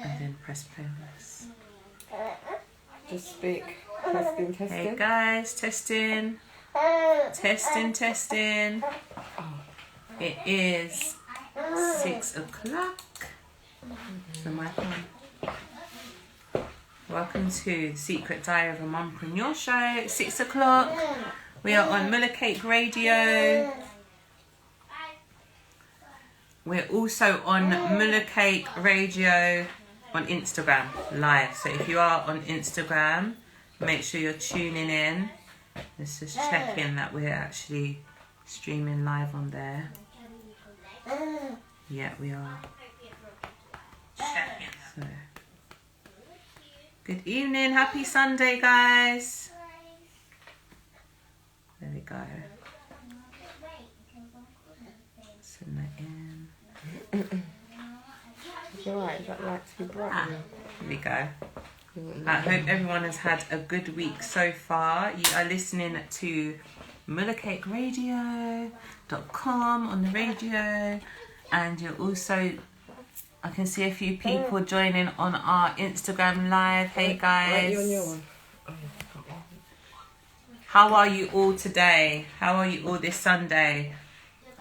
And then press play on this. Just speak. Testing. Hey guys, testing. Testing. It is 6 o'clock. So my phone. Welcome to the Secret Diary of a Mumpreneur show. 6 o'clock. We are on Mula Radio. We're also on Mula Radio on Instagram live. So if you are on Instagram, make sure you're tuning in. Let's just check in that we're actually streaming live on there. Yeah, we are. So, good evening, happy Sunday, guys. There we go. Send that in. It's alright, is that light too bright? Here we go. I hope everyone has had a good week so far. You are listening to mulacakeradio.com on the radio, and you're also, I can see a few people joining on our Instagram live. Hey guys. How are you all today? How are you all this Sunday?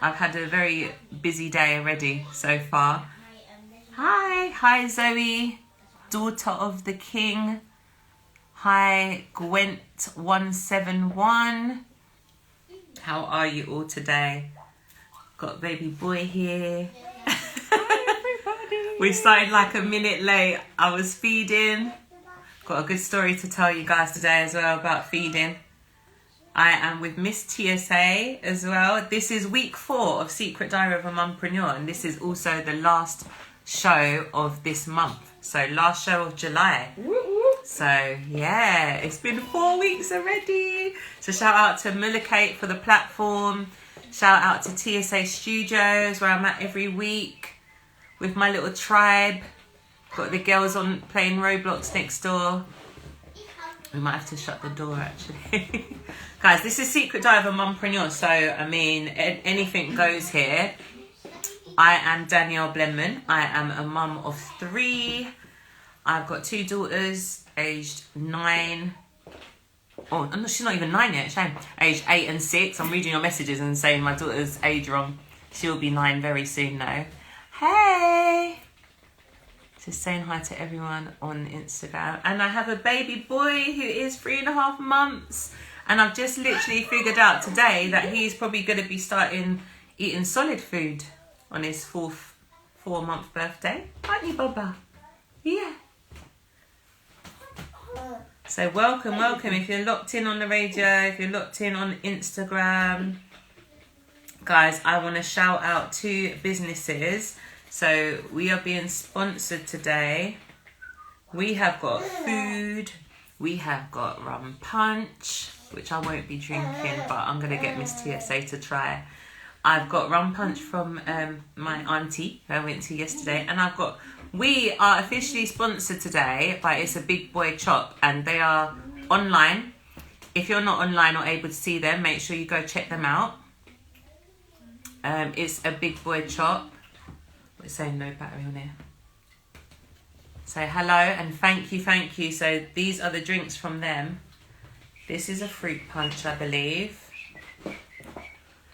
I've had a very busy day already so far. Hi Zoe, daughter of the king. Hi Gwent171. How are you all today? Got baby boy here. We started like a minute late. I was feeding. Got a good story to tell you guys today as well about feeding. I am with Miss TSA as well. This is week 4 of Secret Diary of a Mumpreneur, and this is also the last show of this month. So last show of July. So yeah, it's been 4 weeks already. So shout out to Mula for the platform. Shout out to TSA Studios, where I'm at every week with my little tribe. Got the girls on playing Roblox next door. We might have to shut the door actually. Guys, this is Secret Diary of a Mumpreneur, so I mean anything goes here. I am Danielle Blenman. I am a mum of 3. I've got 2 daughters, aged 9. Oh, no, she's not even 9 yet, shame. Aged 8 and 6. I'm reading your messages and saying my daughter's age wrong. She'll be 9 very soon though. Hey! Just saying hi to everyone on Instagram. And I have a baby boy who is 3.5 months. And I've just literally figured out today that he's probably going to be starting eating solid food on his 4-month birthday. Aren't you, Bubba? Yeah. So welcome. If you're locked in on the radio, if you're locked in on Instagram. Guys, I want to shout out 2 businesses. So we are being sponsored today. We have got food. We have got rum punch, which I won't be drinking, but I'm going to get Miss TSA to try. I've got rum punch from my auntie who I went to yesterday. And we are officially sponsored today by It's a Big Boy Chop, and they are online. If you're not online or able to see them, make sure you go check them out. It's a Big Boy Chop. We're saying no battery on here. Say hello and thank you. So these are the drinks from them. This is a fruit punch, I believe.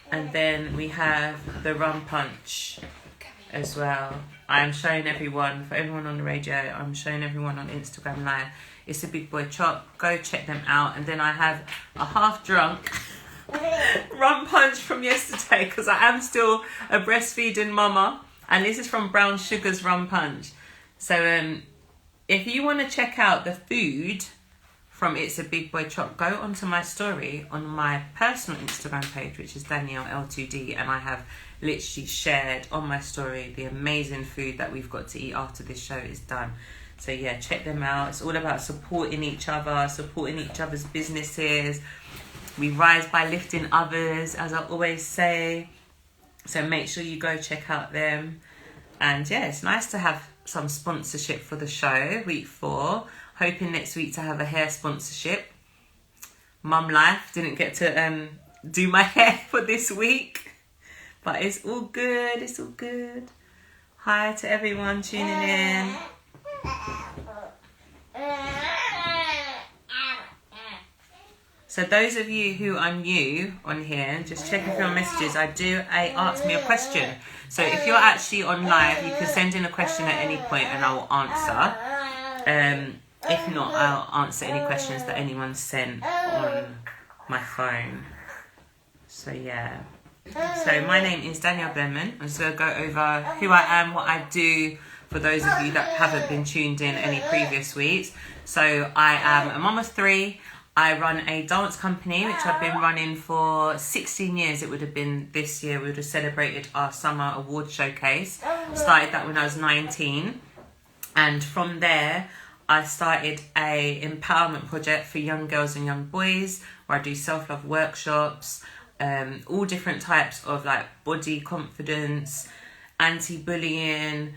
And then we have the rum punch as well. I'm showing everyone, for everyone on the radio, I'm showing everyone on Instagram live. It's a Big Boy Chop. Go check them out. And then I have a half drunk rum punch from yesterday, because I am still a breastfeeding mama. And this is from Brown Sugar's rum punch. So if you want to check out the food from It's a Big Boy Chop, go onto my story on my personal Instagram page, which is Danielle L2D, and I have literally shared on my story the amazing food that we've got to eat after this show is done. So yeah, check them out. It's all about supporting each other, supporting each other's businesses. We rise by lifting others, as I always say. So make sure you go check out them. And yeah, it's nice to have some sponsorship for the show, week 4. Hoping next week to have a hair sponsorship. Mum life, didn't get to do my hair for this week. But it's all good, Hi to everyone tuning in. So those of you who are new on here, just checking through your messages, I do a ask me a question. So if you're actually on live, you can send in a question at any point and I will answer. If not, I'll answer any questions that anyone sent on my phone. So yeah. So my name is Danielle Blenman. I'm just going to go over who I am, what I do, for those of you that haven't been tuned in any previous weeks. So I am a mum of 3. I run a dance company, which I've been running for 16 years. It would have been this year. We would have celebrated our summer award showcase. Started that when I was 19. And from there, I started a empowerment project for young girls and young boys, where I do self-love workshops, all different types of like body confidence, anti-bullying,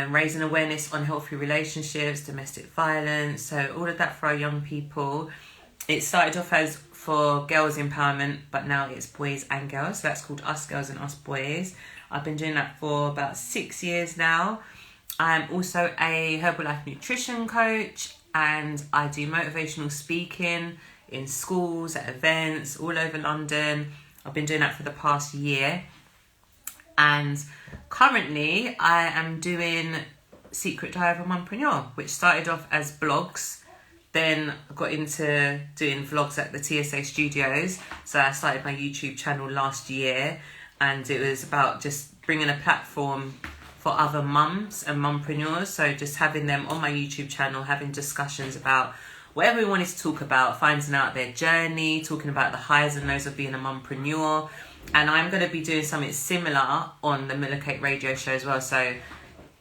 raising awareness on healthy relationships, domestic violence. So all of that for our young people. It started off as for girls empowerment, but now it's boys and girls. So that's called Us Girls and Us Boys. I've been doing that for about 6 years now. I'm also a Herbalife nutrition coach, and I do motivational speaking in schools, at events, all over London. I've been doing that for the past year. And currently I am doing Secret Diary of a Mumpreneur, which started off as blogs. Then I got into doing vlogs at the TSA studios. So I started my YouTube channel last year, and it was about just bringing a platform for other mums and mumpreneurs. So just having them on my YouTube channel, having discussions about whatever we wanted to talk about, finding out their journey, talking about the highs and lows of being a mumpreneur. And I'm going to be doing something similar on the Mula radio show as well. So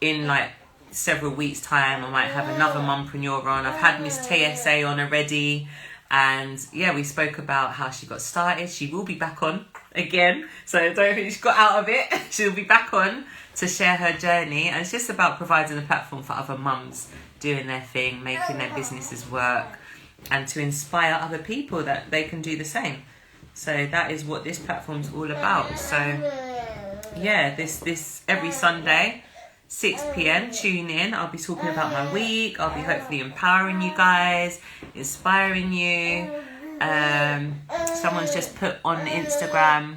in like several weeks time, I might have another mumpreneur on. I've had Miss TSA on already, and yeah, we spoke about how she got started. She will be back on again, so don't think she got out of it. She'll be back on to share her journey, and it's just about providing a platform for other mums doing their thing, making their businesses work, and to inspire other people that they can do the same. So that is what this platform's all about. So yeah, this every Sunday 6 p.m. tune in. I'll be talking about my week. I'll be hopefully empowering you guys, inspiring you. Someone's just put on Instagram,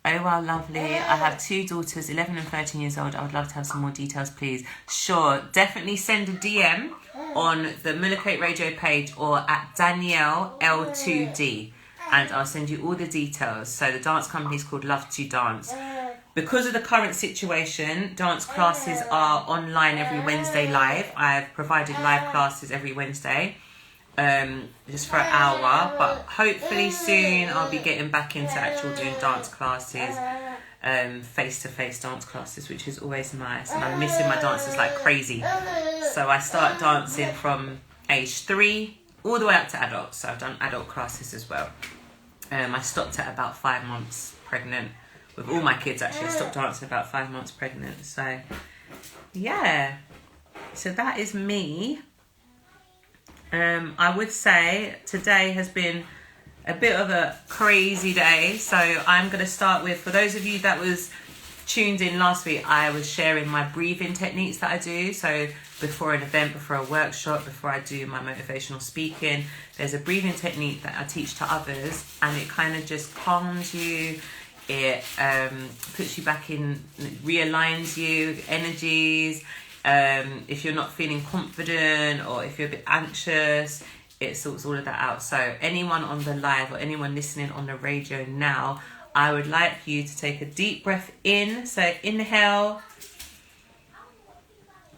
oh wow, lovely, I have 2 daughters, 11 and 13 years old. I would love to have some more details, please. Sure, definitely send a DM on the Mulla Radio page or at Danielle L2D, and I'll send you all the details. So the dance company is called Love to Dance. Because of the current situation, dance classes are online every Wednesday live. I've provided live classes every Wednesday, just for an hour. But hopefully soon I'll be getting back into actual doing dance classes, face-to-face dance classes, which is always nice. And I'm missing my dancers like crazy. So I start dancing from age 3 all the way up to adults. So I've done adult classes as well. I stopped at about 5 months pregnant. With all my kids, actually, I stopped dancing about 5 months pregnant. So, yeah. So that is me. I would say today has been a bit of a crazy day. So I'm going to start with, for those of you that was tuned in last week, I was sharing my breathing techniques that I do. So before an event, before a workshop, before I do my motivational speaking, there's a breathing technique that I teach to others, and it kind of just calms you. It puts you back in, realigns you, energies. If you're not feeling confident or if you're a bit anxious, it sorts all of that out. So anyone on the live or anyone listening on the radio now, I would like you to take a deep breath in. So inhale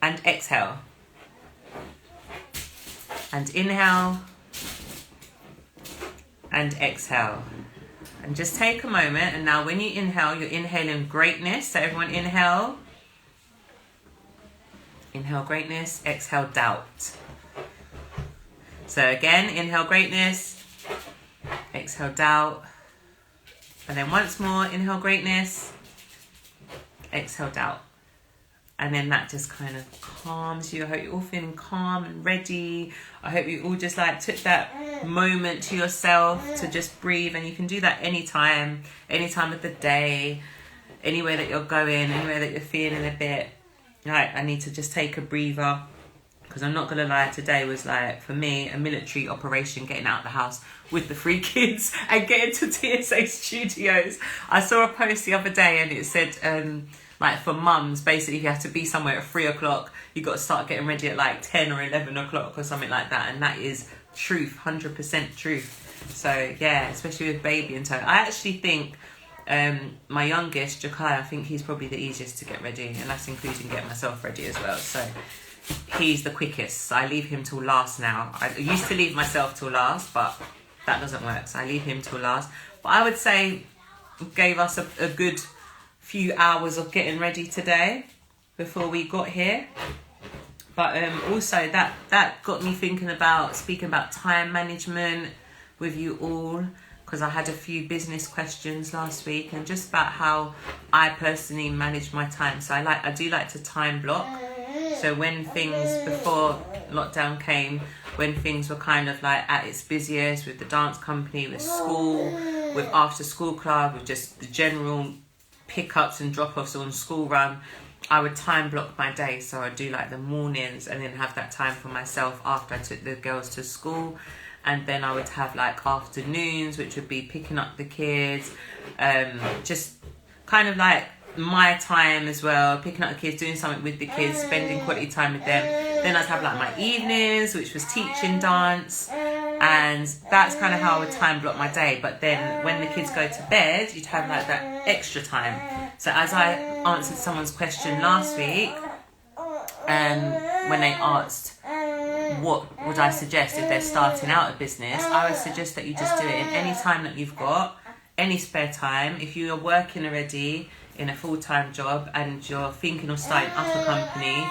and exhale. And inhale and exhale. And just take a moment, and now when you inhale, you're inhaling greatness. So everyone inhale. Inhale greatness, exhale doubt. So again, inhale greatness, exhale doubt. And then once more, inhale greatness, exhale doubt. And then that just kind of calms you. I hope you're all feeling calm and ready. I hope you all just like took that moment to yourself to just breathe. And you can do that any time of the day, anywhere that you're going, anywhere that you're feeling a bit like I need to just take a breather. because I'm not going to lie, today was like, for me, a military operation, getting out of the house with the 3 kids and getting to TSA studios. I saw a post the other day and it said, like for mums, basically you have to be somewhere at 3 o'clock. You got to start getting ready at like 10 or 11 o'clock or something like that. And that is truth, 100% truth. So yeah, especially with baby in tow. I actually think my youngest, Jakai, I think he's probably the easiest to get ready, and that's including getting myself ready as well. So he's the quickest. I leave him till last now. I used to leave myself till last, but that doesn't work. So I leave him till last. But I would say it gave us a good few hours of getting ready today before we got here. But also that got me thinking about speaking about time management with you all, because I had a few business questions last week and just about how I personally manage my time. So I do like to time block. So when things, before lockdown came, when things were kind of like at its busiest with the dance company, with school, with after school club, with just the general pickups and drop-offs on school run, I would time block my day. So I'd do like the mornings and then have that time for myself after I took the girls to school. And then I would have like afternoons, which would be picking up the kids, just kind of like my time as well, picking up the kids, doing something with the kids, spending quality time with them. Then I'd have like my evenings, which was teaching dance. And that's kind of how I would time block my day. But then when the kids go to bed, you'd have like that extra time. So as I answered someone's question last week, when they asked what would I suggest if they're starting out a business, I would suggest that you just do it in any time that you've got, any spare time. If you are working already in a full-time job and you're thinking of starting up a company,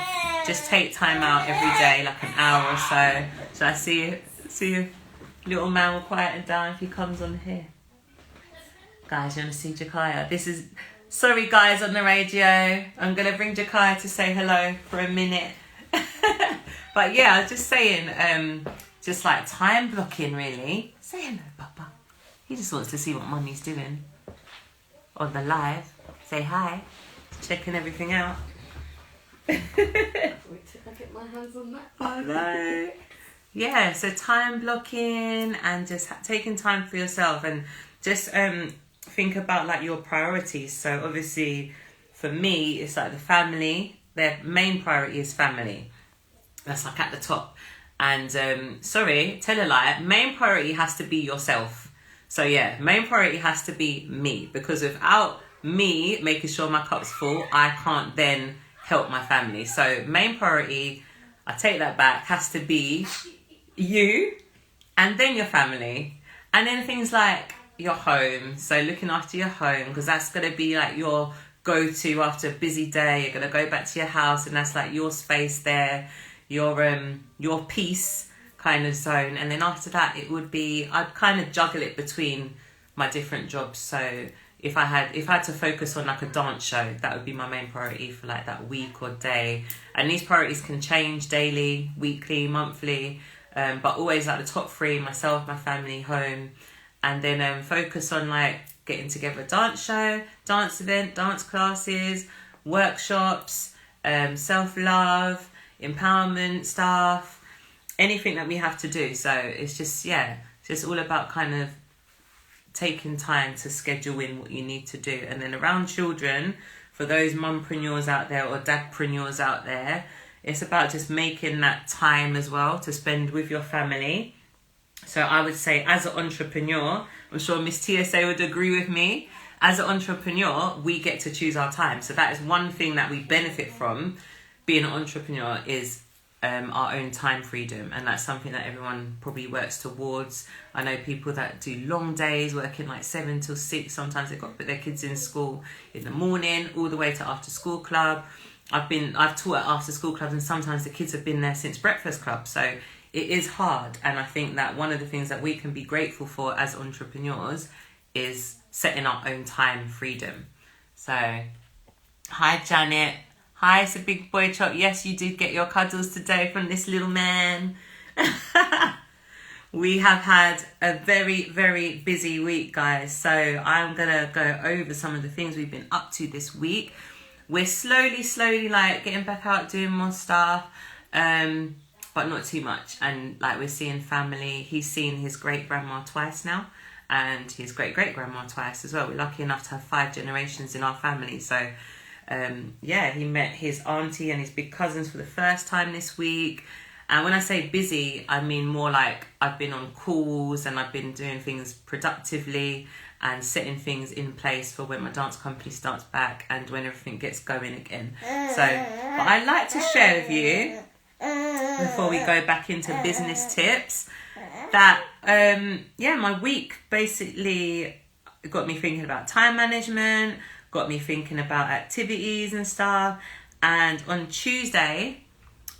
just take time out every day, like an hour or so. So I see little man will quieten down if he comes on here. Guys, you want to see Jakaya? This is, sorry guys on the radio, I'm going to bring Jakaya to say hello for a minute. But yeah, I was just saying, just like time blocking really. Say hello, Papa. He just wants to see what Mummy's doing on the live. Say hi. Checking everything out. Wait till I get my hands on that. I know. Yeah, so time blocking and just taking time for yourself and just think about like your priorities. So obviously for me, it's like the family. Their main priority is family. That's like at the top. And sorry, tell a lie, main priority has to be yourself. So yeah, main priority has to be me, because without me making sure my cup's full, I can't then help my family. So main priority, I take that back, has to be you and then your family. And then things like your home. So looking after your home, because that's going to be like your go-to after a busy day. You're going to go back to your house and that's like your space there, your peace kind of zone. And then after that, it would be, I'd kind of juggle it between my different jobs. So if I had to focus on like a dance show, that would be my main priority for like that week or day. And these priorities can change daily, weekly, monthly, but always like the top 3, myself, my family, home. And then focus on like getting together a dance show, dance event, dance classes, workshops, self-love, empowerment stuff, anything that we have to do. So it's just, yeah, it's just all about kind of taking time to schedule in what you need to do. And then around children, for those mumpreneurs out there or dadpreneurs out there, it's about just making that time as well to spend with your family. So I would say as an entrepreneur, I'm sure Miss TSA would agree with me, as an entrepreneur, we get to choose our time. So that is one thing that we benefit from being an entrepreneur, is our own time freedom. And that's something that everyone probably works towards. I know people that do long days, working like 7 till 6. Sometimes they've got to put their kids in school in the morning, all the way to after school club. I've taught at after school clubs, and sometimes the kids have been there since breakfast club. So it is hard. And I think that one of the things that we can be grateful for as entrepreneurs is setting our own time freedom. So, hi Janet. Hi, it's a big boy chop. Yes, you did get your cuddles today from this little man. We have had a very, very busy week, guys. So I'm going to go over some of the things we've been up to this week. We're slowly like getting back out, doing more stuff. but not too much. And like we're seeing family. He's seen his great grandma twice now, and his great great grandma twice as well. We're lucky enough to have 5 generations in our family. So he met his auntie and his big cousins for the first time this week. And when I say busy, I mean more like I've been on calls and I've been doing things productively and setting things in place for when my dance company starts back and when everything gets going again. So, but I'd like to share with you, before we go back into business tips, that, my week basically got me thinking about time management, got me thinking about activities and stuff. And on Tuesday,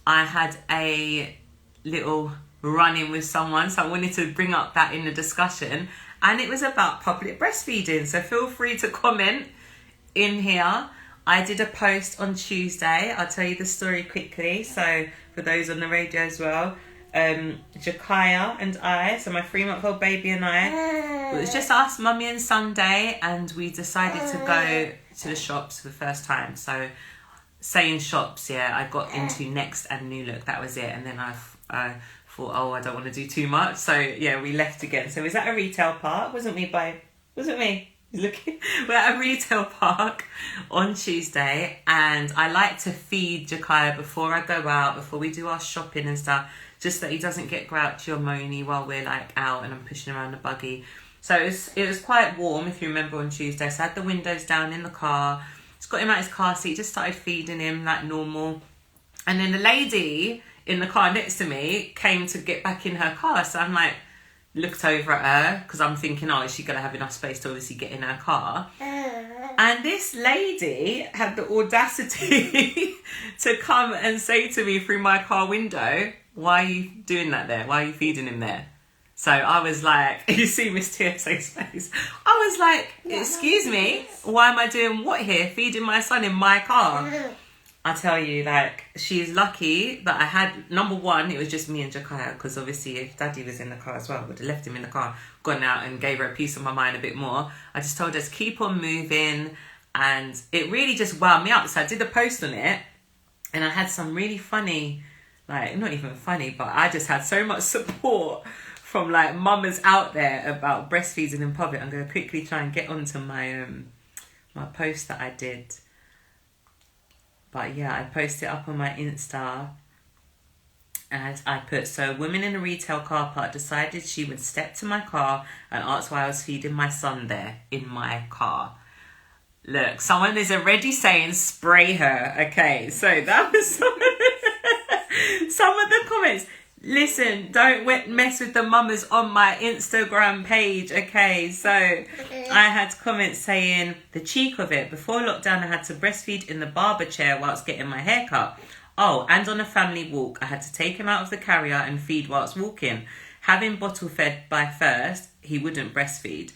I had a little run-in with someone, so I wanted to bring up that in the discussion. And it was about public breastfeeding. So feel free to comment in here. I did a post on Tuesday. I'll tell you the story quickly. So for those on the radio as well, Jakaya and I, so my 3-month-old baby and I, it was just us, mummy and Sunday, and we decided to go to the shops for the first time. So saying shops, I got into Next and New Look. That was it. And then I thought, I don't want to do too much. So we left again. So it was at a retail park. Wasn't me. Looking, we're at a retail park on Tuesday, and I like to feed Jakaya before I go out, before we do our shopping and stuff, just so he doesn't get grouchy or moany while we're like out and I'm pushing around the buggy. So it was quite warm, if you remember, on Tuesday. So I had the windows down in the car, just got him out his car seat, just started feeding him like normal. And then the lady in the car next to me came to get back in her car. So I'm like, looked over at her because I'm thinking, is she going to have enough space to obviously get in her car? And this lady had the audacity to come and say to me through my car window, why are you doing that there? Why are you feeding him there? So I was like, you see Miss TSA's face. I was like, excuse me, why am I doing what here? Feeding my son in my car? I tell you, like, she's lucky that I had, number one, it was just me and Jakaya, because obviously if Daddy was in the car as well, I would have left him in the car, gone out and gave her a piece of my mind a bit more. I just told her to keep on moving, and it really just wound me up. So I did a post on it, and I had some really funny, like, not even funny, but I just had so much support from, like, mamas out there about breastfeeding in public. I'm going to quickly try and get onto my my post that I did. But I posted up on my Insta, and I put, so women in a retail car park decided she would step to my car and ask why I was feeding my son there in my car. Look, someone is already saying spray her. Okay, so that was some of the comments. Listen, don't mess with the mamas on my Instagram page, okay? So I had comments saying, the cheek of it. Before lockdown, I had to breastfeed in the barber chair whilst getting my hair cut. Oh, and on a family walk, I had to take him out of the carrier and feed whilst walking. Having bottle fed by first, he wouldn't breastfeed.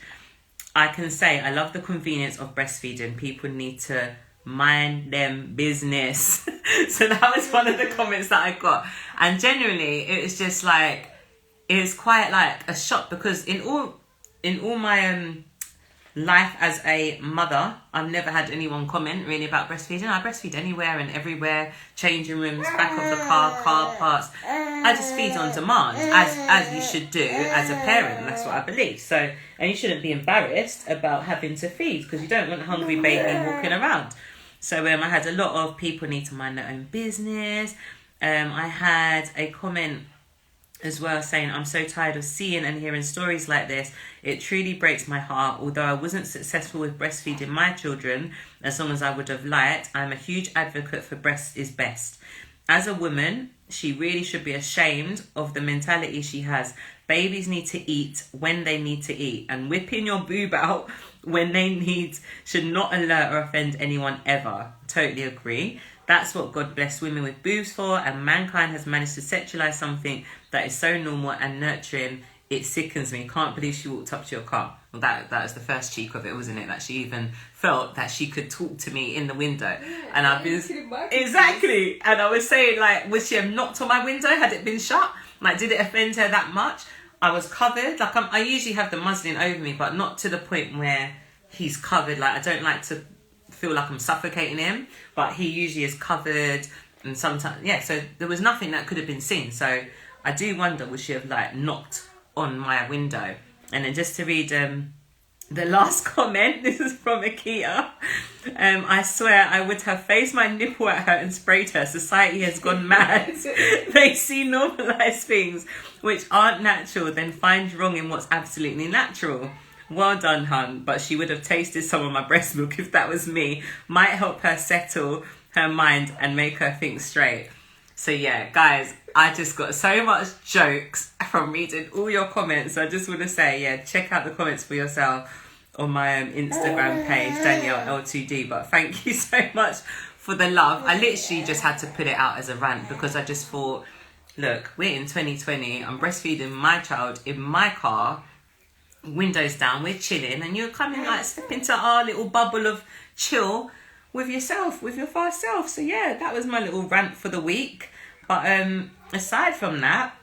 I can say I love the convenience of breastfeeding. People need to mind them business. So that was one of the comments that I got, and genuinely it was just like, it was quite like a shock, because in all my life as a mother, I've never had anyone comment really about breastfeeding. I breastfeed anywhere and everywhere, changing rooms, back of the car parks. I just feed on demand, as you should do as a parent, and that's what I believe. So, and you shouldn't be embarrassed about having to feed, because you don't want a hungry baby walking around. So I had a lot of people need to mind their own business. I had a comment as well saying, I'm so tired of seeing and hearing stories like this. It truly breaks my heart. Although I wasn't successful with breastfeeding my children as long as I would have liked, I'm a huge advocate for breast is best. As a woman, she really should be ashamed of the mentality she has. Babies need to eat when they need to eat, and whipping your boob out when they need should not alert or offend anyone ever. Totally agree. That's what God blessed women with boobs for, and mankind has managed to sexualize something that is so normal and nurturing. It sickens me. Can't believe she walked up to your car. Well, that was the first cheek of it, wasn't it? That she even felt that she could talk to me in the window. And I've been exactly. And I was saying, like, would she have knocked on my window had it been shut? Like, did it offend her that much? I was covered. Like, I usually have the muslin over me, but not to the point where he's covered. Like, I don't like to feel like I'm suffocating him, but he usually is covered. And sometimes, yeah, so there was nothing that could have been seen. So I do wonder, would she have like knocked on my window? And then just to read the last comment, this is from Akia. I swear I would have faced my nipple at her and sprayed her. Society has gone mad. They see normalised things which aren't natural, then find wrong in what's absolutely natural. Well done, hun. But she would have tasted some of my breast milk if that was me. Might help her settle her mind and make her think straight. So yeah, guys, I just got so much jokes from reading all your comments. I just want to say, yeah, check out the comments for yourself on my Instagram page, Danielle L2D. But thank you so much for the love. I literally just had to put it out as a rant because I just thought, look, we're in 2020. I'm breastfeeding my child in my car, windows down, we're chilling, and you're coming like step into our little bubble of chill with yourself, with your fast self. So yeah, that was my little rant for the week. But aside from that,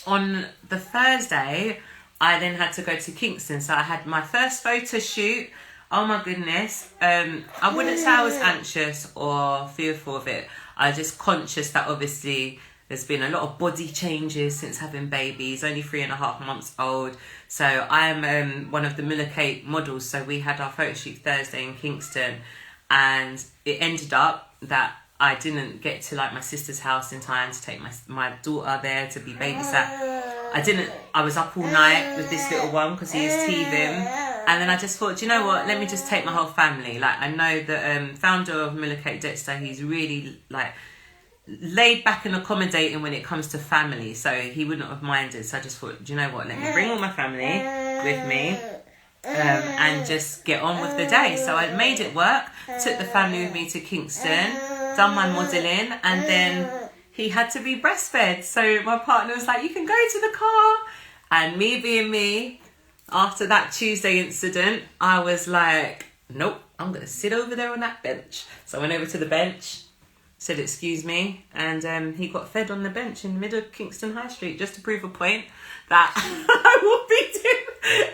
on the Thursday, I then had to go to Kingston. So I had my first photo shoot. Oh my goodness. I wouldn't say I was anxious or fearful of it. I was just conscious that obviously there's been a lot of body changes since having babies, only 3.5 months old. So I'm one of the Mula models. So we had our photo shoot Thursday in Kingston, and it ended up that I didn't get to like my sister's house in time to take my daughter there to be babysat. I was up all night with this little one because he is teething. And then I just thought, do you know what? Let me just take my whole family. Like, I know the founder of Mula Dexter, he's really like laid back and accommodating when it comes to family. So he wouldn't have minded. So I just thought, do you know what? Let me bring all my family with me. And just get on with the day. So I made it work, took the family with me to Kingston, done my modelling, and then he had to be breastfed. So my partner was like, you can go to the car. And me being me, after that Tuesday incident, I was like, nope, I'm going to sit over there on that bench. So I went over to the bench, said, excuse me, and he got fed on the bench in the middle of Kingston High Street, just to prove a point that I will beat him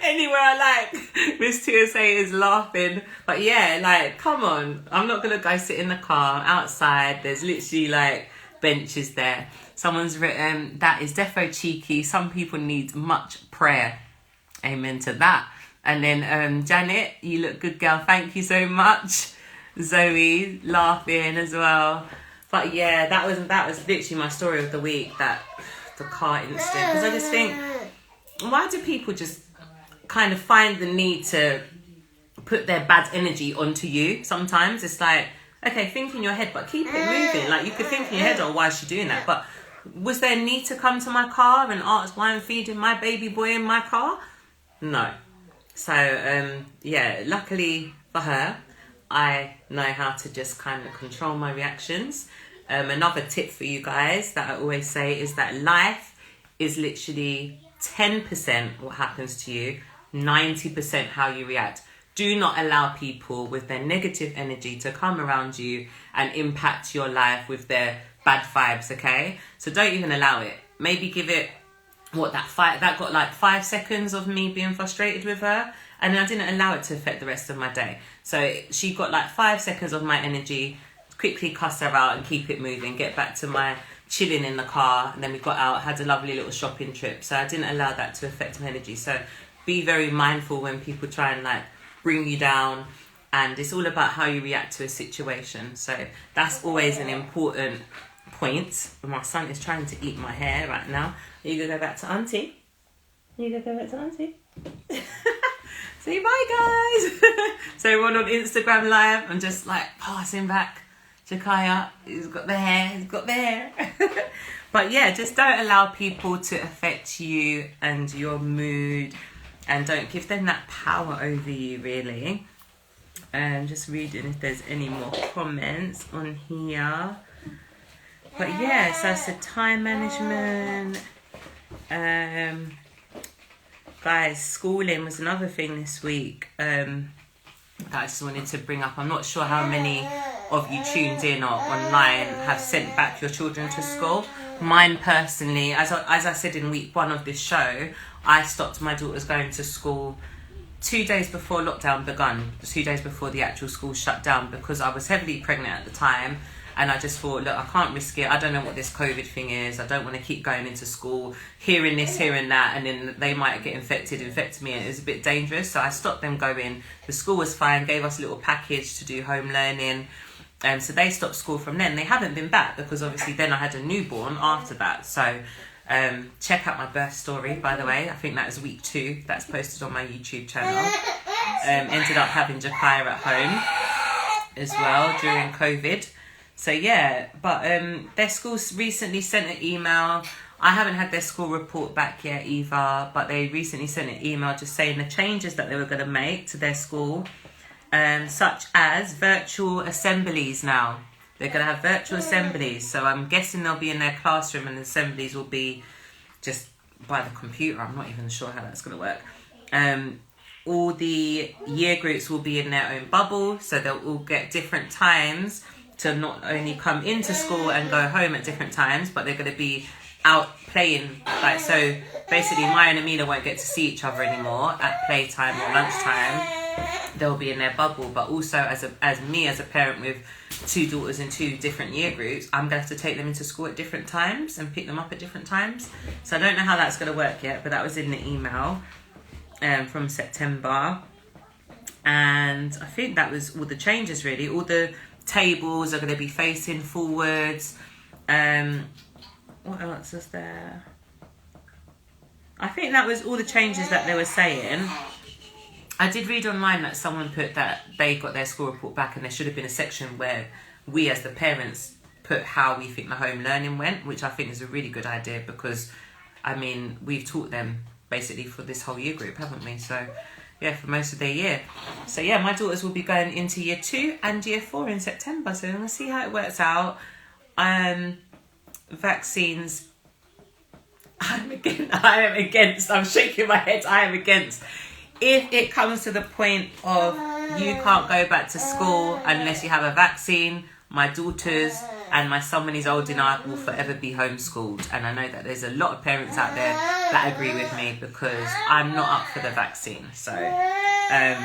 anywhere I like. Miss TSA is laughing. But yeah, like, come on. I'm not going to go sit in the car outside. There's literally like benches there. Someone's written, that is defo cheeky. Some people need much prayer. Amen to that. And then Janet, you look good, girl. Thank you so much. Zoe laughing as well. But yeah, that was literally my story of the week, that the car incident. Because I just think, why do people just kind of find the need to put their bad energy onto you? Sometimes it's like, okay, think in your head, but keep it moving. Like, you could think in your head, oh, why is she doing that? But was there a need to come to my car and ask why I'm feeding my baby boy in my car? No. So yeah, luckily for her, I know how to just kind of control my reactions. Another tip for you guys that I always say is that life is literally 10% what happens to you, 90% how you react. Do not allow people with their negative energy to come around you and impact your life with their bad vibes, okay? So don't even allow it. Maybe give it, that got like 5 seconds of me being frustrated with her, and then I didn't allow it to affect the rest of my day. So she got like 5 seconds of my energy, quickly cuss her out and keep it moving, get back to my chilling in the car, and then we got out, had a lovely little shopping trip. So I didn't allow that to affect my energy. So be very mindful when people try and like bring you down, and it's all about how you react to a situation. So that's always an important point. My son is trying to eat my hair right now. Are you gonna go back to auntie? Say bye, guys. So we're on Instagram live. I'm just like passing back Jakaya. He's got the hair. But yeah, just don't allow people to affect you and your mood, and don't give them that power over you, really. Just reading if there's any more comments on here. But yeah, so I said time management. Guys, schooling was another thing this week that I just wanted to bring up. I'm not sure how many of you tuned in or online have sent back your children to school. Mine personally, as I said in week 1 of this show, I stopped my daughters going to school 2 days before lockdown begun, 2 days before the actual school shut down, because I was heavily pregnant at the time, And I just thought, look, I can't risk it. I don't know what this COVID thing is. I don't want to keep going into school, hearing this, hearing that, and then they might get infect me, and it's a bit dangerous. So I stopped them going. The school was fine, gave us a little package to do home learning. So they stopped school from then. They haven't been back because obviously then I had a newborn after that. So check out my birth story, by the way. I think that is week 2. That's posted on my YouTube channel. Ended up having Jakaya at home as well during COVID. So yeah, but their school recently sent an email. I haven't had their school report back yet either, but they recently sent an email just saying the changes that they were going to make to their school, such as virtual assemblies now. They're going to have virtual assemblies. So I'm guessing they'll be in their classroom and the assemblies will be just by the computer. I'm not even sure how that's going to work. All the year groups will be in their own bubble. So they'll all get different times to not only come into school and go home at different times, but they're going to be out playing. Like, so basically Maya and Amina won't get to see each other anymore at playtime or lunchtime. They'll be in their bubble. But also as a parent with 2 daughters in 2 different year groups, I'm going to have to take them into school at different times and pick them up at different times. So I don't know how that's going to work yet, but that was in the email from September. And I think that was all the changes really. All the tables are going to be facing forwards. What else is there? I think that was all the changes that they were saying. I did read online that someone put that they got their school report back and there should have been a section where we as the parents put how we think the home learning went, which I think is a really good idea because, I mean, we've taught them basically for this whole year group, haven't we? So, yeah, for most of their year. So, yeah, my daughters will be going into year 2 and year 4 in September. So, we'll see how it works out. Vaccines, I'm against. I'm shaking my head. I am against. If it comes to the point of you can't go back to school unless you have a vaccine, my daughters and my son when he's old enough will forever be homeschooled. And I know that there's a lot of parents out there that agree with me because I'm not up for the vaccine. So, and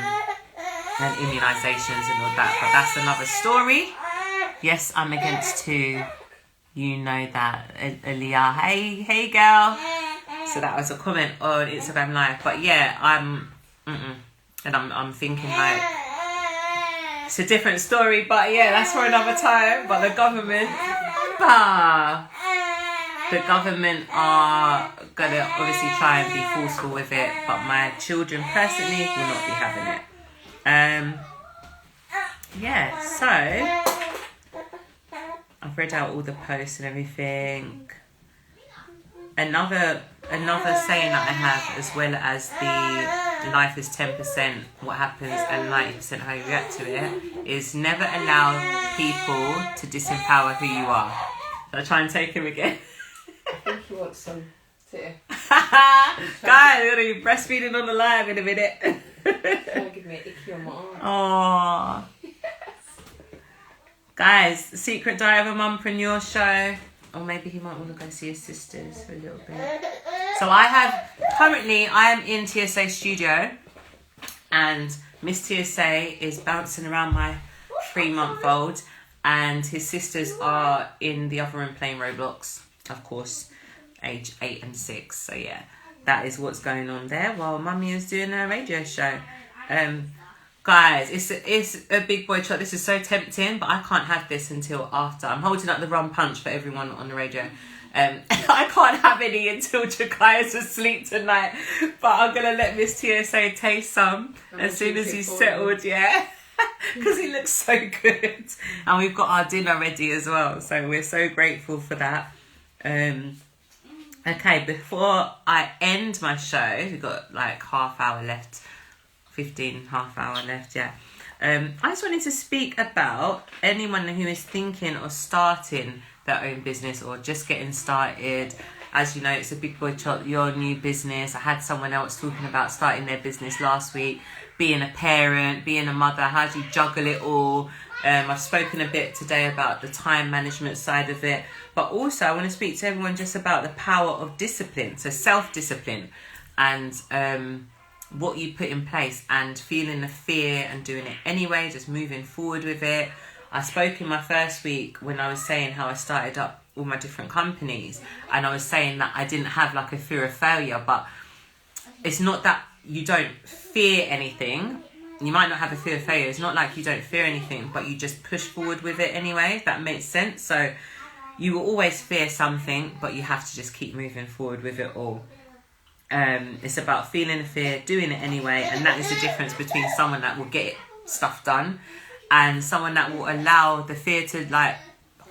immunisations and all that. But that's another story. Yes, I'm against too. You know that, Aliyah. Hey, girl. So that was a comment on Instagram Live. But yeah, and I'm thinking like, it's a different story. But yeah, that's for another time. But the government are going to obviously try and be forceful with it. But my children personally will not be having it. Yeah, so I've read out all the posts and everything. Another saying that I have, as well as the life is 10% what happens and 90% how you react to it, is never allow people to disempower who you are. Shall I try and take him again? I think he wants some too. Guys, we're going to be breastfeeding on the live in a minute. Trying to give me an icky on my arm. Aww. Guys, Secret Diary of a Mumpreneur show. Or maybe he might want to go see his sisters for a little bit. So I am in TSA studio. And Miss TSA is bouncing around my 3-month-old. And his sisters are in the other room playing Roblox. Of course, age 8 and 6. So yeah, that is what's going on there. While Mummy is doing a radio show. Guys, it's a big boy shot. This is so tempting, but I can't have this until after. I'm holding up the rum punch for everyone on the radio. I can't have any until Jakaya's asleep tonight. But I'm going to let Miss TSA taste some as soon as he's settled, yeah. Because he looks so good. And we've got our dinner ready as well. So we're so grateful for that. Okay, before I end my show, we've got like half hour left. 15 half hour left, yeah. I just wanted to speak about anyone who is thinking of starting their own business or just getting started. As you know, it's a big boy shot, your new business. I had someone else talking about starting their business last week, being a parent, being a mother, how do you juggle it all? I've spoken a bit today about the time management side of it, but also I want to speak to everyone just about the power of discipline, so self-discipline, and what you put in place and feeling the fear and doing it anyway, just moving forward with it. I spoke in my first week when I was saying how I started up all my different companies, and I was saying that I didn't have like a fear of failure, but it's not that you don't fear anything. You might not have a fear of failure. It's not like you don't fear anything, but you just push forward with it anyway, if that makes sense. So you will always fear something, but you have to just keep moving forward with it all. It's about feeling the fear, doing it anyway, and that is the difference between someone that will get stuff done and someone that will allow the fear to like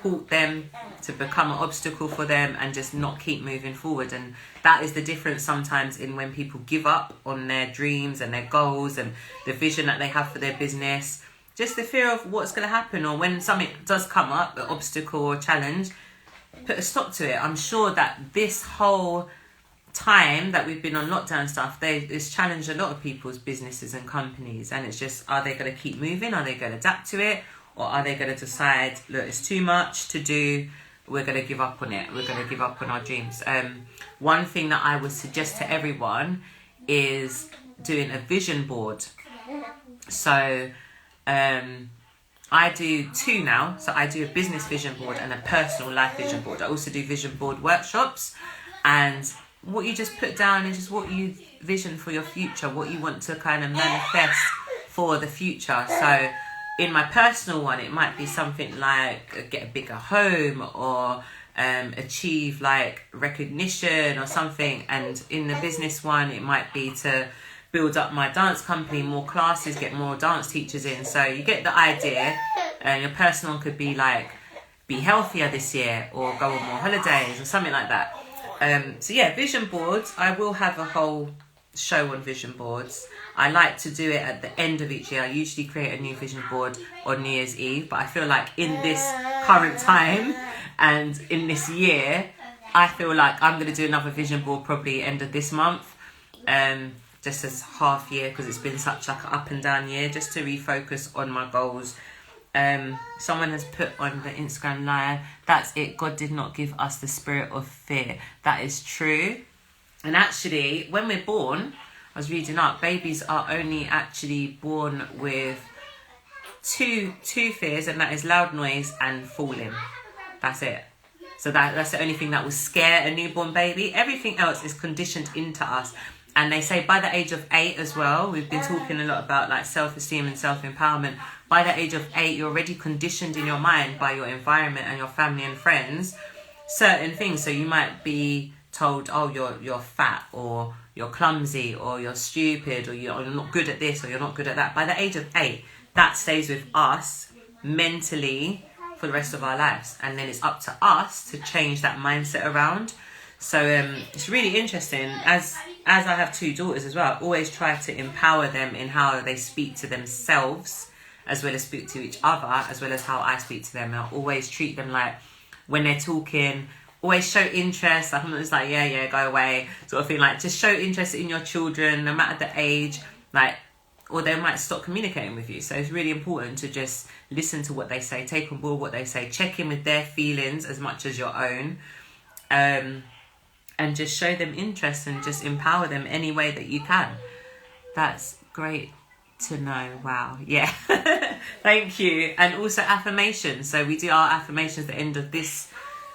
halt them, to become an obstacle for them, and just not keep moving forward. And that is the difference sometimes in when people give up on their dreams and their goals and the vision that they have for their business. Just the fear of what's going to happen, or when something does come up, an obstacle or challenge, put a stop to it. I'm sure that this whole time that we've been on lockdown stuff, it's challenged a lot of people's businesses and companies, and it's just, are they going to keep moving? Are they going to adapt to it? Or are they going to decide, look, it's too much to do, we're going to give up on it, we're going to give up on our dreams? One thing that I would suggest to everyone is doing a vision board. So I do two now. So I do a business vision board and a personal life vision board. I also do vision board workshops, and what you just put down is just what you vision for your future, what you want to kind of manifest for the future. So in my personal one, it might be something like get a bigger home, or achieve like recognition or something. And in the business one, it might be to build up my dance company, more classes, get more dance teachers in. So you get the idea. And your personal could be like, be healthier this year, or go on more holidays, or something like that. So yeah, vision boards. I will have a whole show on vision boards. I like to do it at the end of each year. I usually create a new vision board on New Year's Eve, but I feel like in this current time and in this year, I feel like I'm going to do another vision board probably end of this month, just as half year, because it's been such like an up and down year, just to refocus on my goals. Someone has put on the Instagram live, that's it, God did not give us the spirit of fear. That is true. And actually, when we're born, I was reading up, babies are only actually born with two fears, and that is loud noise and falling. That's it. So that's the only thing that will scare a newborn baby. Everything else is conditioned into us. And they say by the age of 8 as well, we've been talking a lot about like self-esteem and self-empowerment. By the age of 8, you're already conditioned in your mind by your environment and your family and friends, certain things. So you might be told, oh, you're fat, or you're clumsy, or you're stupid, or you're not good at this, or you're not good at that. By the age of 8, that stays with us mentally for the rest of our lives. And then it's up to us to change that mindset around. So it's really interesting. As I have 2 daughters as well, I always try to empower them in how they speak to themselves, as well as speak to each other, as well as how I speak to them. And I always treat them like, when they're talking, always show interest. Like, I'm not just like, yeah, go away, sort of thing. Like, just show interest in your children, no matter the age, like, or they might stop communicating with you. So it's really important to just listen to what they say, take on board what they say, check in with their feelings as much as your own, and just show them interest and just empower them any way that you can. That's great to know. Wow. Yeah. Thank you. And also affirmations. So we do our affirmations at the end of this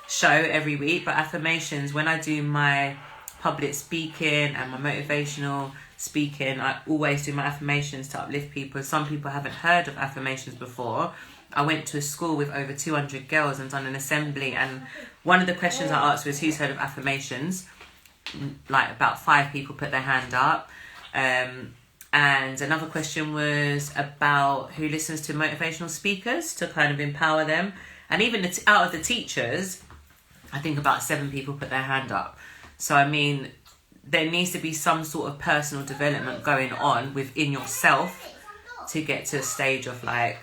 show every week, but affirmations, when I do my public speaking and my motivational speaking, I always do my affirmations to uplift people. Some people haven't heard of affirmations before. I went to a school with over 200 girls and done an assembly, and one of the questions I asked was, who's heard of affirmations? Like about 5 people put their hand up. And another question was about who listens to motivational speakers to kind of empower them. And even out of the teachers, I think about 7 people put their hand up. So, I mean, there needs to be some sort of personal development going on within yourself to get to a stage of like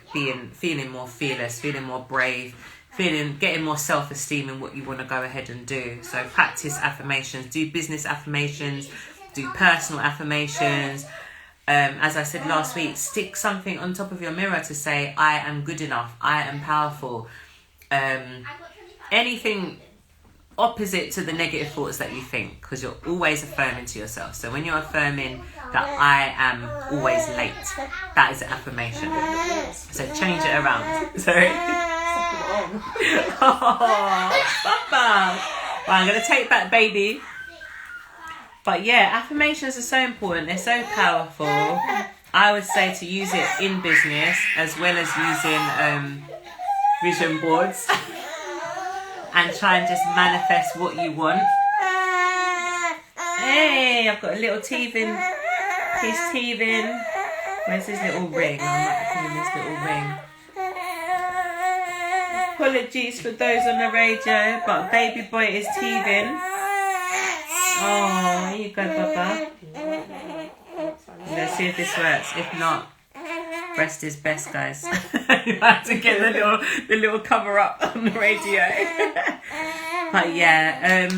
feeling more fearless, feeling more brave, getting more self-esteem in what you want to go ahead and do. So practice affirmations, do business affirmations, do personal affirmations. As I said last week, stick something on top of your mirror to say, I am good enough, I am powerful. Anything opposite to the negative thoughts that you think, because you're always affirming to yourself. So when you're affirming that I am always late, that is an affirmation. So change it around. Sorry. Oh, Papa. Well, I'm going to take back baby. But yeah, affirmations are so important. They're so powerful. I would say to use it in business as well as using vision boards. And try and just manifest what you want. Hey, I've got a little teething. He's teething. Where's his little ring? I'm not putting his little ring. Apologies for those on the radio, but baby boy is teething. Oh, here you go, Baba. Let's see if this works. If not, breast is best, guys. You have to get the little cover up on the radio. But yeah,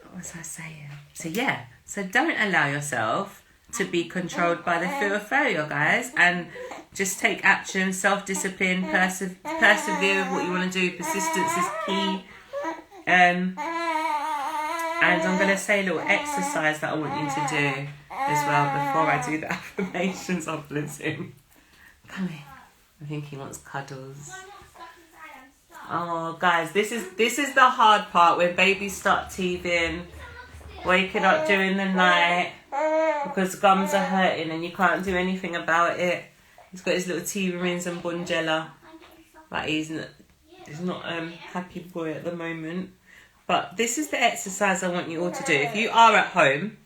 what was I saying? So yeah, so don't allow yourself to be controlled by the fear of failure, guys, and just take action, self-discipline, persevere with what you want to do. Persistence is key. And I'm going to say a little exercise that I want you to do as well before I do the affirmations. I'll bless him. Come here. I think he wants cuddles. Oh, guys, this is the hard part when babies start teething, waking up during the night because gums are hurting and you can't do anything about it. He's got his little teethings and Bonjela, but he's not happy boy at the moment. But this is the exercise I want you all to do. If you are at home,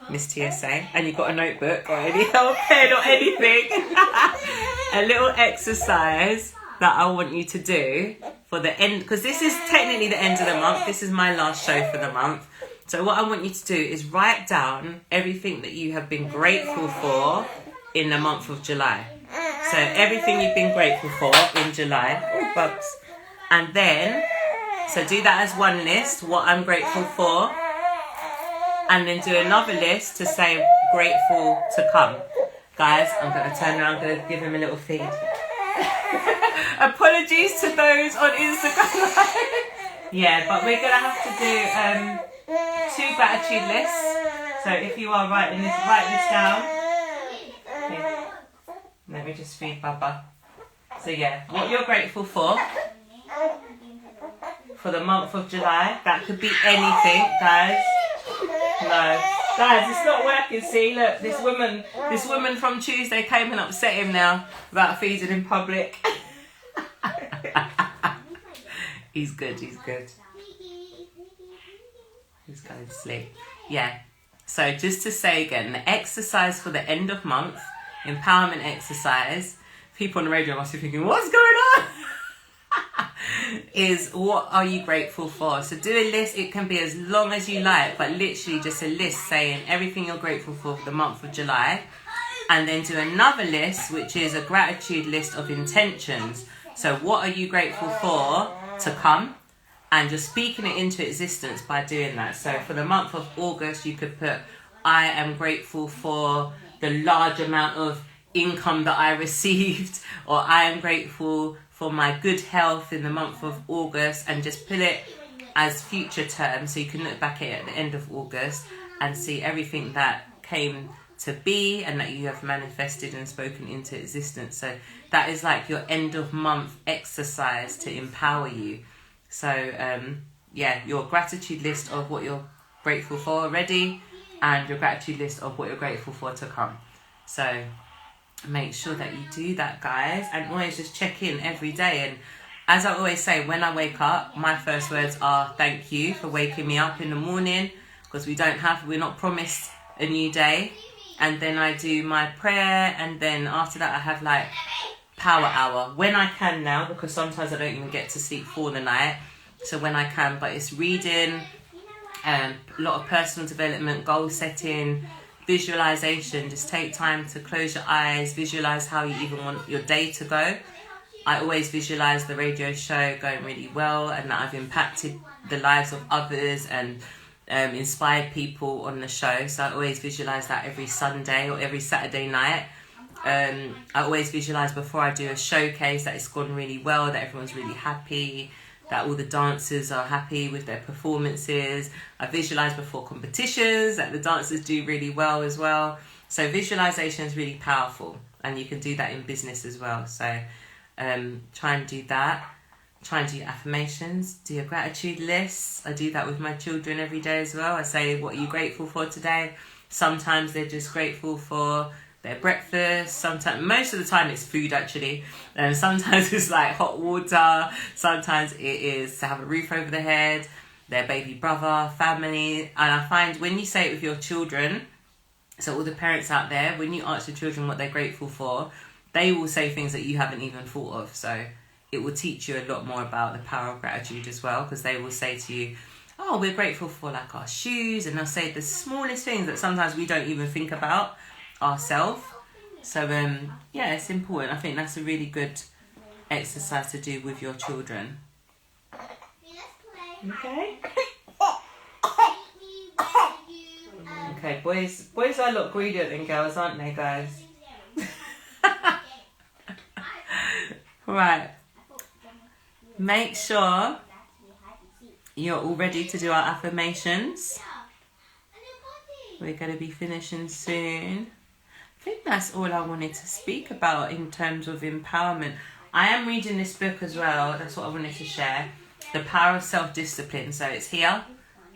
Miss TSA, and you've got a notebook or any pen or anything, a little exercise that I want you to do for the end, because this is technically the end of the month. This is my last show for the month. So what I want you to do is write down everything that you have been grateful for in the month of July. So everything you've been grateful for in July. Oh, bugs. And then, so do that as one list, what I'm grateful for. And then do another list to say grateful to come. Guys, I'm going to turn around, I'm going to give him a little feed. Apologies to those on Instagram. Yeah, but we're going to have to do 2 gratitude lists. So if you are writing this, write this down. Here. Let me just feed Baba. So yeah, what you're grateful for the month of July. That could be anything, guys. No. Guys, it's not working, see? Look, this woman from Tuesday came and upset him now about feeding in public. He's good. He's going to sleep. Yeah. So just to say again, the exercise for the end of month, empowerment exercise, people on the radio must be thinking, what's going on? Is what are you grateful for? So do a list. It can be as long as you like, but literally just a list saying everything you're grateful for the month of July. And then do another list, which is a gratitude list of intentions. So what are you grateful for to come? And just speaking it into existence by doing that. So for the month of August, you could put, I am grateful for the large amount of income that I received, or I am grateful for my good health in the month of August, and just put it as future terms so you can look back at the end of August and see everything that came to be and that you have manifested and spoken into existence. So that is like your end of month exercise to empower you. So yeah, your gratitude list of what you're grateful for already and your gratitude list of what you're grateful for to come. So make sure that you do that, guys, and always just check in every day. And as I always say, when I wake up, my first words are thank you for waking me up in the morning, because we're not promised a new day. And then I do my prayer, and then after that I have like power hour when I can now, because sometimes I don't even get to sleep for the night. So when I can, but it's reading, a lot of personal development, goal setting, visualization. Just take time to close your eyes, visualize how you even want your day to go. I always visualize the radio show going really well and that I've impacted the lives of others and inspired people on the show. So I always visualize that every Sunday or every Saturday night. I always visualize before I do a showcase that it's gone really well, that everyone's really happy, that all the dancers are happy with their performances. I visualize before competitions that the dancers do really well as well. So visualization is really powerful, and you can do that in business as well. So try and do that. Try and do affirmations, do your gratitude lists. I do that with my children every day as well. I say, what are you grateful for today? Sometimes they're just grateful for their breakfast. Sometimes, most of the time it's food actually. Sometimes it's like hot water. Sometimes it is to have a roof over their head, their baby brother, family. And I find when you say it with your children, so all the parents out there, when you ask your children what they're grateful for, they will say things that you haven't even thought of. So it will teach you a lot more about the power of gratitude as well, because they will say to you, oh, we're grateful for like our shoes, and they'll say the smallest things that sometimes we don't even think about ourselves. So yeah, it's important. I think that's a really good exercise to do with your children. Okay. Okay, boys are a lot greedier than girls, aren't they, guys? Right. Make sure you're all ready to do our affirmations. We're going to be finishing soon. I think that's all I wanted to speak about in terms of empowerment. I am reading this book as well. That's what I wanted to share. The Power of Self-Discipline. So it's here.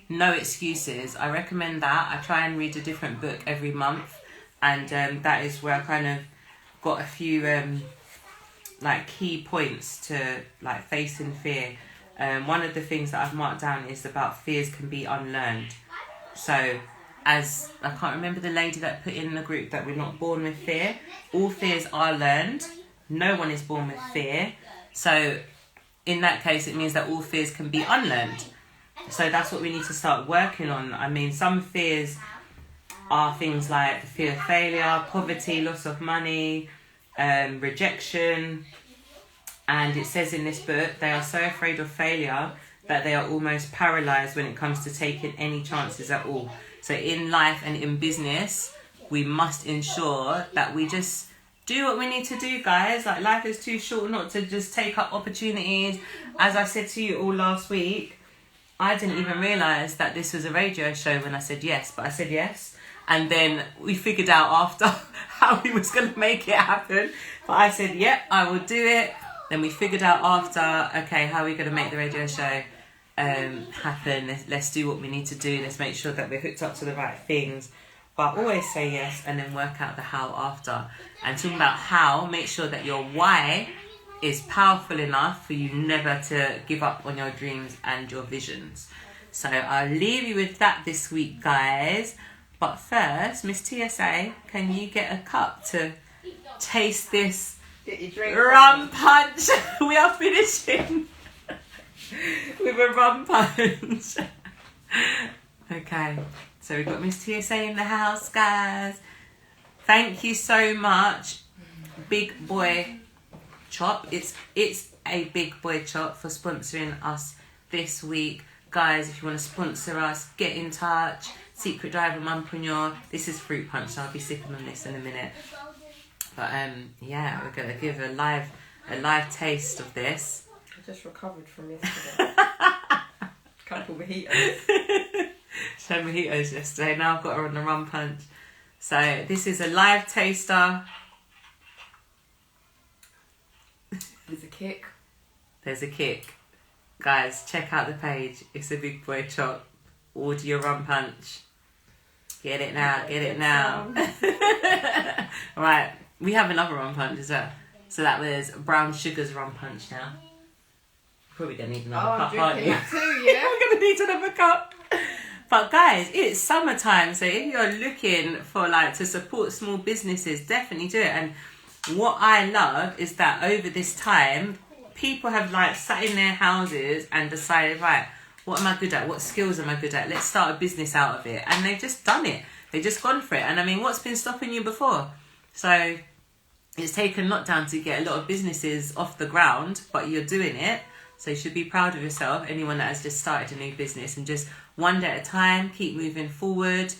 No Excuses. I recommend that. I try and read a different book every month. And that is where I kind of got a few like key points to like facing fear. One of the things that I've marked down is about fears can be unlearned. So as I can't remember the lady that put in the group that we're not born with fear. All fears are learned. No one is born with fear. So in that case, it means that all fears can be unlearned. So that's what we need to start working on. I mean, some fears are things like the fear of failure, poverty, loss of money, rejection. And it says in this book, they are so afraid of failure that they are almost paralyzed when it comes to taking any chances at all. So in life and in business, we must ensure that we just do what we need to do, guys. Like, life is too short not to just take up opportunities. As I said to you all last week, I didn't even realise that this was a radio show when I said yes, but I said yes. And then we figured out after how we was going to make it happen. But I said, yep, I will do it. Then we figured out after, okay, how are we going to make the radio show happen? Let's do what we need to do. Let's make sure that we're hooked up to the right things. But always say yes and then work out the how after. And talking about how, make sure that your why is powerful enough for you never to give up on your dreams and your visions. So I'll leave you with that this week, guys. But first, Miss TSA, can you get a cup to taste this rum punch? We are finishing with a rum punch. Okay, so we've got Miss TSA in the house, guys. Thank you so much, Big Boy Chop. It's a Big Boy Chop for sponsoring us this week. Guys, if you want to sponsor us, get in touch. Secret Driver Mumpreneur. This is fruit punch, so I'll be sipping on this in a minute. But yeah, we're gonna give a live taste of this. I just recovered from yesterday. Couple mojitos. She had mojitos yesterday. Now I've got her on the rum punch. So this is a live taster. There's a kick. There's a kick. Guys, check out the page. It's a Big Boy Chop. Order your rum punch. Get it now, get it now. Right, we have another rum punch as well. So that was Brown Sugar's rum punch now. Probably gonna need another cup, aren't you? Too, yeah. We're gonna need another cup. But guys, it's summertime, so if you're looking for like to support small businesses, definitely do it. And what I love is that over this time, people have like sat in their houses and decided, right, what am I good at? What skills am I good at? Let's start a business out of it. And they've just done it. They've just gone for it. And I mean, what's been stopping you before? So it's taken lockdown to get a lot of businesses off the ground, but you're doing it. So you should be proud of yourself. Anyone that has just started a new business, and just one day at a time, keep moving forward.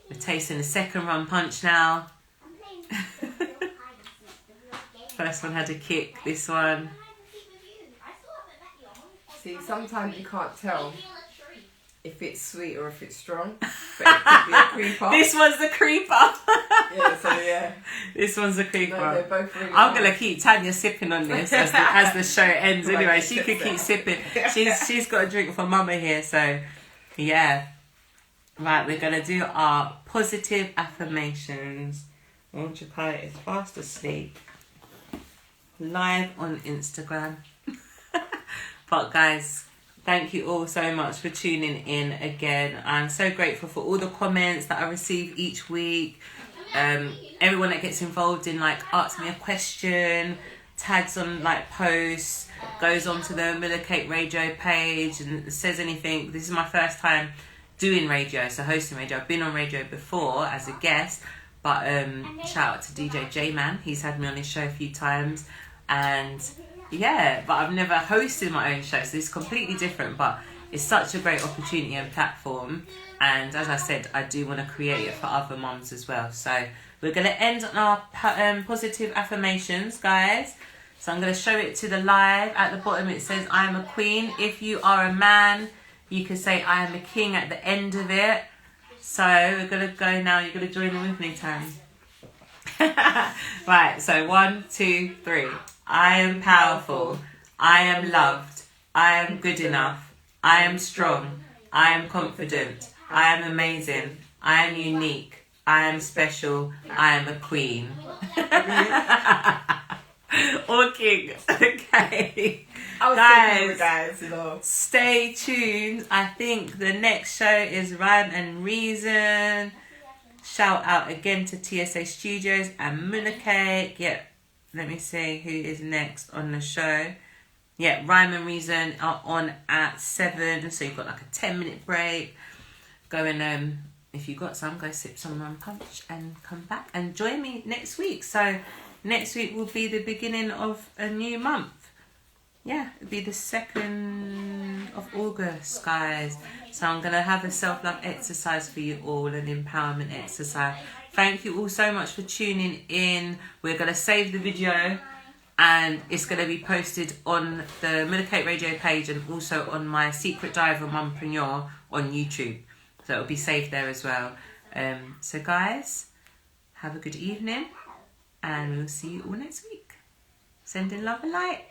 We're tasting the second rum punch now. First one had a kick, this one. See, sometimes you can't tell if it's sweet or if it's strong, but it could be a creeper. This one's the creeper. Yeah, so yeah. This one's the creeper. No, they're both really I'm nice. gonna keep Tanya sipping on this as the show ends. Right, Anyway, you she sip could it. keep sipping. She's got a drink for Mama here, so yeah. Right, we're gonna do our positive affirmations. Jakai is fast asleep. Live on Instagram. But guys, thank you all so much for tuning in again. I'm so grateful for all the comments that I receive each week. Everyone that gets involved in like asks me a question, tags on like posts, goes onto the Mula Radio page and says anything. This is my first time doing radio, so hosting radio. I've been on radio before as a guest, but shout out to DJ J-Man. He's had me on his show a few times, and yeah, but I've never hosted my own show, so it's completely different, but it's such a great opportunity and platform. And as I said, I do want to create it for other mums as well. So we're going to end on our positive affirmations, guys. So I'm going to show it to the live. At the bottom it says, I am a queen. If you are a man, you can say, I am a king at the end of it. So we're going to go now. You're going to join in with me, Tam. Right, so 1, 2, 3. I am powerful. I am loved. I am good enough. I am strong. I am confident. I am amazing. I am unique. I am special. I am a queen. Or king. Okay. Guys, no. Stay tuned. I think the next show is Rhyme and Reason. Shout out again to TSA Studios and Mula Cake. Yep. Let me see who is next on the show. Yeah, Rhyme and Reason are on at 7. So you've got like a 10-minute break. Go and, if you got some, go sip some rum punch and come back and join me next week. So next week will be the beginning of a new month. Yeah, it'll be the 2nd of August, guys. So I'm going to have a self-love exercise for you all, an empowerment exercise. Thank you all so much for tuning in. We're going to save the video and it's going to be posted on the Mula Radio page and also on my Secret Dive of Mumpreneur on YouTube. So it'll be saved there as well. So guys, have a good evening and we'll see you all next week. Sending love and light.